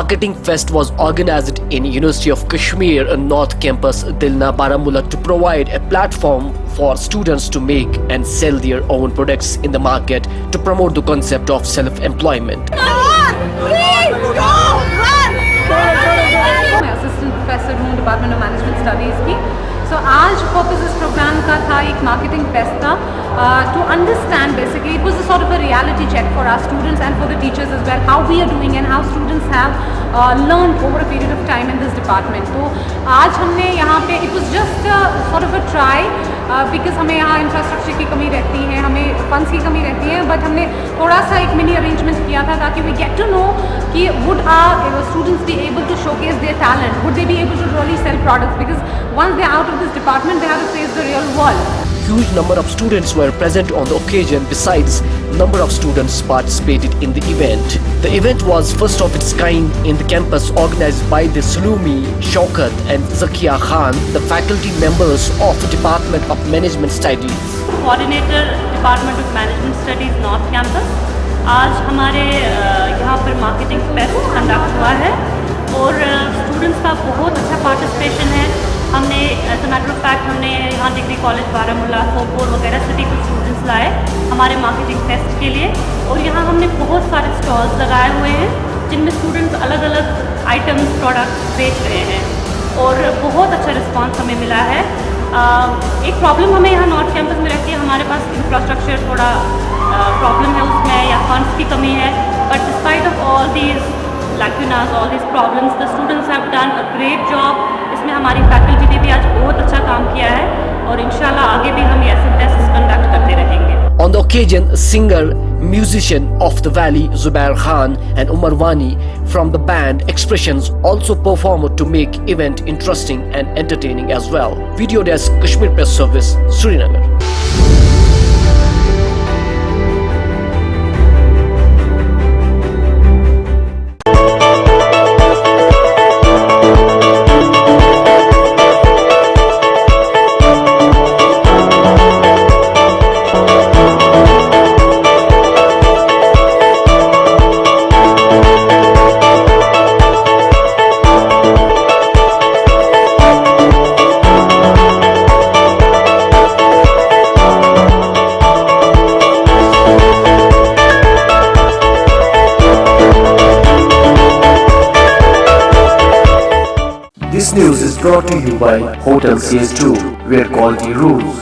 Marketing Fest was organized in University of Kashmir North Campus, Delina, Baramulla, to provide a platform for students to make and sell their own products in the market to promote the concept of self-employment. मैं assistant professor हूँ department of management studies की. So आज focus इस program का था एक marketing fest था to understand basically it was a sort of a reality check for our students and for the teachers as well how we are doing and how students have learn over a period of time in this department. तो आज हमने यहाँ पे it was just sort of a try because हमें यहाँ infrastructure की कमी रहती है, हमें फंड्स की कमी रहती है, बट हमने थोड़ा सा एक मिनी अरेंजमेंट किया था ताकि वी गेट टू नो कि would our students be able to showcase their talent, would they be able to really sell products because once they out of this department they have to face the real world. Huge number of students were present on the occasion. Besides, number of students participated in the event. The event was first of its kind in the campus, organized by the Salumi, Shaukat and Zakia Khan, the faculty members of the Department of Management Studies. Coordinator Department of Management Studies North Campus. आज हमारे यहाँ पर marketing fest conduct हुआ है और students का बहुत अच्छा पार्टिसिपेशन है. हमने as a matter of fact हमने यहाँ डिग्री कॉलेज बारामूला, सोपोर वगैरह सिटी के स्टूडेंट्स लाए हमारे मार्केटिंग फेस्ट के लिए और यहाँ हमने बहुत सारे स्टॉल्स लगाए हुए हैं जिनमें स्टूडेंट्स अलग अलग आइटम्स प्रोडक्ट्स बेच रहे हैं और बहुत अच्छा रिस्पांस हमें मिला है. एक प्रॉब्लम हमें यहाँ नॉर्थ कैंपस में रहती है, हमारे पास इंफ्रास्ट्रक्चर थोड़ा प्रॉब्लम है उसमें या फंड्स की कमी है, but despite of all these lacunas, all these problems, the students have done a great job. इसमें हमारी फैकल्टी ने भी आज बहुत अच्छा काम किया है और इंशाल्लाह आगे भी हम ऐसे टेस्ट कंडक्ट करते रहेंगे. On the occasion, singer, musician of the Valley, Zubair Khan and Umar Wani from the band Expressions also performed to make event interesting and entertaining as well. Video desk, Kashmir Press Service, Srinagar. This news is brought to you by Hotel CS2, where quality rules.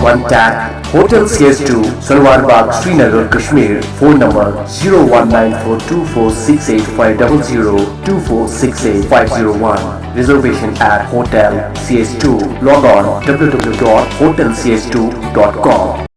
Contact Hotel CS2, Salwar Bagh, Srinagar, Kashmir. Phone number 01942468500 2468 Reservation at Hotel CS2. Log on www.hotelcs2.com.